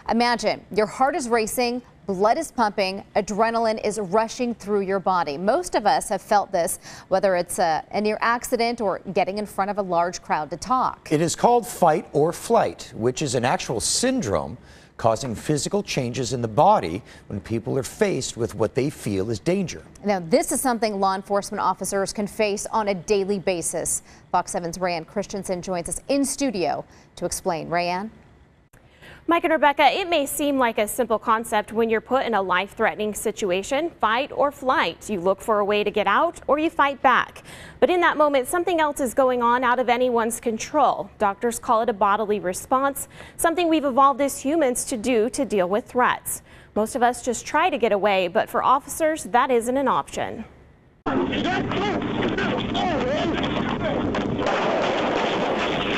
Imagine your heart is racing, blood is pumping, adrenaline is rushing through your body. Most of us have felt this, whether it's a near accident or getting in front of a large crowd to talk. It is called fight or flight, which is an actual syndrome causing physical changes in the body when people are faced with what they feel is danger. Now, this is something law enforcement officers can face on a daily basis. Fox 7's Rayanne Christensen joins us in studio to explain. Rayanne? Mike and Rebecca, it may seem like a simple concept when you're put in a life-threatening situation, fight or flight. You look for a way to get out or you fight back. But in that moment, something else is going on out of anyone's control. Doctors call it a bodily response, something we've evolved as humans to do to deal with threats. Most of us just try to get away, but for officers, that isn't an option.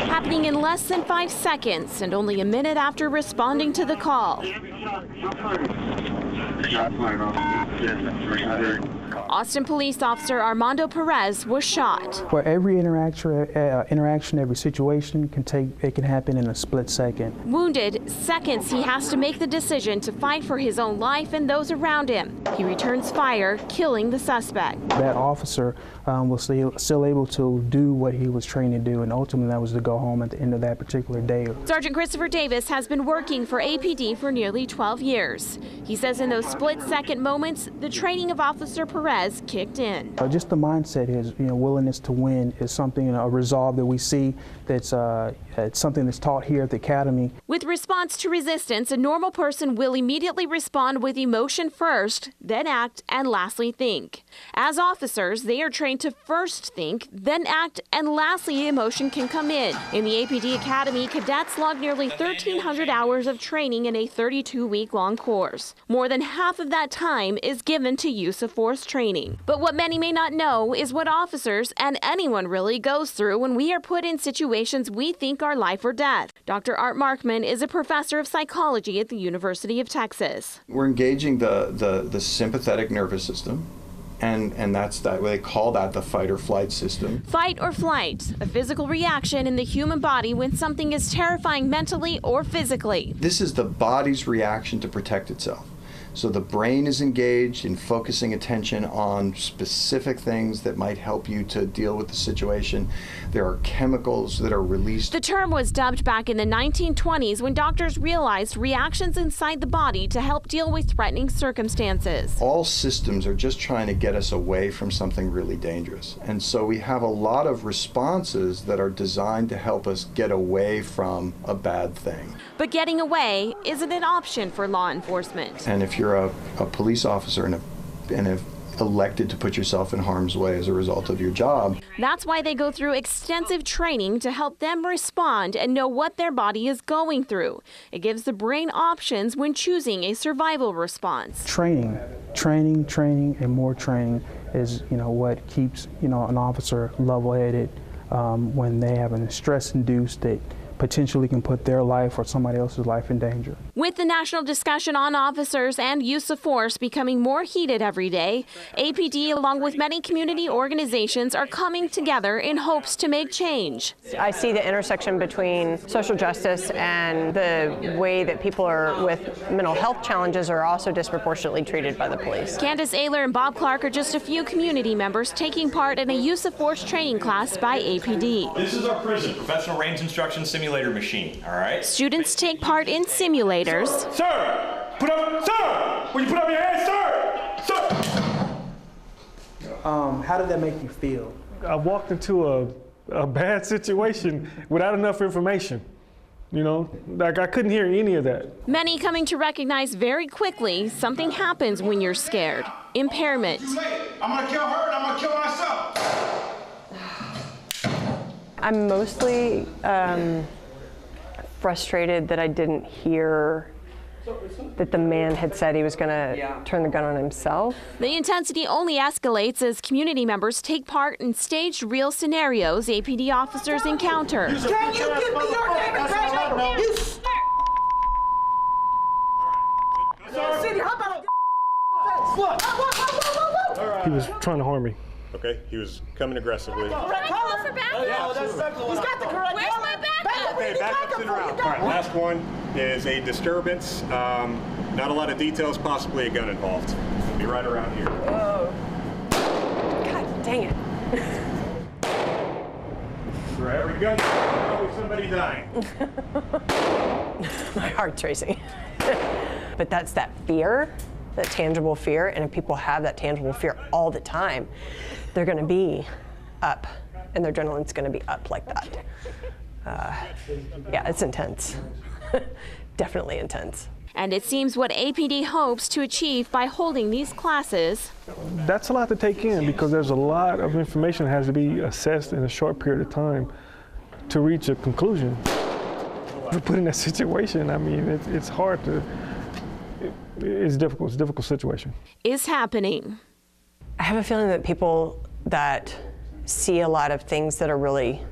Happening in less than 5 seconds and only a minute after responding to the call. Austin police officer Armando Perez was shot. For every interaction, every situation can happen in a split second. Wounded, seconds he has to make the decision to fight for his own life and those around him. He returns fire, killing the suspect. That officer was still able to do what he was trained to do, and ultimately that was to go home at the end of that particular day. Sergeant Christopher Davis has been working for APD for nearly 12 years. He says in those split-second moments, the training of Officer Perez kicked in. Just the mindset, his willingness to win is something, a resolve that we see that's it's something that's taught here at the Academy. With response to resistance, a normal person will immediately respond with emotion first, then act, and lastly think. As officers, they are trained to first think, then act, and lastly emotion can come in. In the APD Academy, cadets log nearly 1,300 hours of training in a 32-week-long course. More than half of that time is given to use of force training. But what many may not know is what officers and anyone really goes through when we are put in situations we think are life or death. Dr. Art Markman is a professor of psychology at the University of Texas. We're engaging the sympathetic nervous system, and that's that they call that the fight or flight system. Fight or flight, a physical reaction in the human body when something is terrifying mentally or physically. This is the body's reaction to protect itself. So the brain is engaged in focusing attention on specific things that might help you to deal with the situation. There are chemicals that are released. The term was dubbed back in the 1920s when doctors realized reactions inside the body to help deal with threatening circumstances. All systems are just trying to get us away from something really dangerous. And so we have a lot of responses that are designed to help us get away from a bad thing. But getting away isn't an option for law enforcement. And if you're a police officer and have elected to put yourself in harm's way as a result of your job. That's why they go through extensive training to help them respond and know what their body is going through. It gives the brain options when choosing a survival response. Training, and more training is what keeps an officer level-headed when they have a stress-induced that potentially can put their life or somebody else's life in danger. With the national discussion on officers and use of force becoming more heated every day, APD, along with many community organizations, are coming together in hopes to make change. I see the intersection between social justice and the way that people with mental health challenges are also disproportionately treated by the police. Candace Ayler and Bob Clark are just a few community members taking part in a use of force training class by APD. This is our prison, professional range instruction simulator machine, all right? Students take part in simulators. Sir! Put up, sir! Will you put up your hands, sir? Sir! How did that make you feel? I walked into a bad situation without enough information. Like I couldn't hear any of that. Many coming to recognize very quickly something happens when you're scared. Impairment. Too late. I'm gonna kill her and I'm gonna kill myself. I'm mostly frustrated that I didn't hear that the man had said he was going to turn the gun on himself. The intensity only escalates as community members take part in staged real scenarios APD officers encounter. Can you give me your name and graduate? You City, how about He was trying to harm me. Okay, he was coming aggressively. Call for backup. Yeah, He's got the correct. Where's my backup? Okay, back up, sit around. All right, last one. is a disturbance, not a lot of details, possibly a gun involved. It'll be right around here. Oh. God dang it. For every gun, probably somebody dying. My heart's racing. But that's that fear, that tangible fear, and if people have that tangible fear all the time, they're going to be up, and their adrenaline's going to be up like that. Yeah, it's intense. Definitely intense. And it seems what APD hopes to achieve by holding these classes. That's a lot to take in because there's a lot of information that has to be assessed in a short period of time to reach a conclusion. We're put in that situation, I mean, it's hard to, it's difficult. It's a difficult situation. Is happening. I have a feeling that people that see a lot of things that are really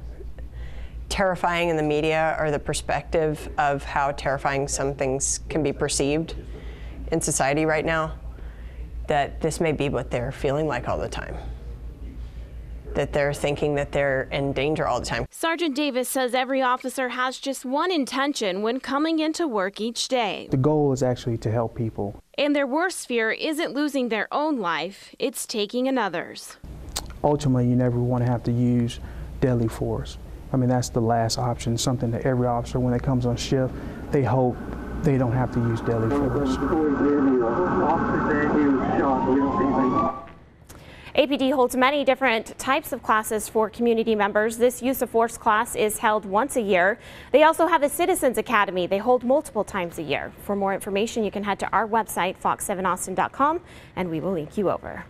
terrifying in the media or the perspective of how terrifying some things can be perceived in society right now, that this may be what they're feeling like all the time. That they're thinking that they're in danger all the time. Sergeant Davis says every officer has just one intention when coming into work each day. The goal is actually to help people. And their worst fear isn't losing their own life, it's taking another's. Ultimately, you never want to have to use deadly force. I mean, that's the last option, something that every officer, when they comes on shift, they hope they don't have to use deadly force. APD holds many different types of classes for community members. This use of force class is held once a year. They also have a Citizens Academy. They hold multiple times a year. For more information, you can head to our website, fox7austin.com, and we will link you over.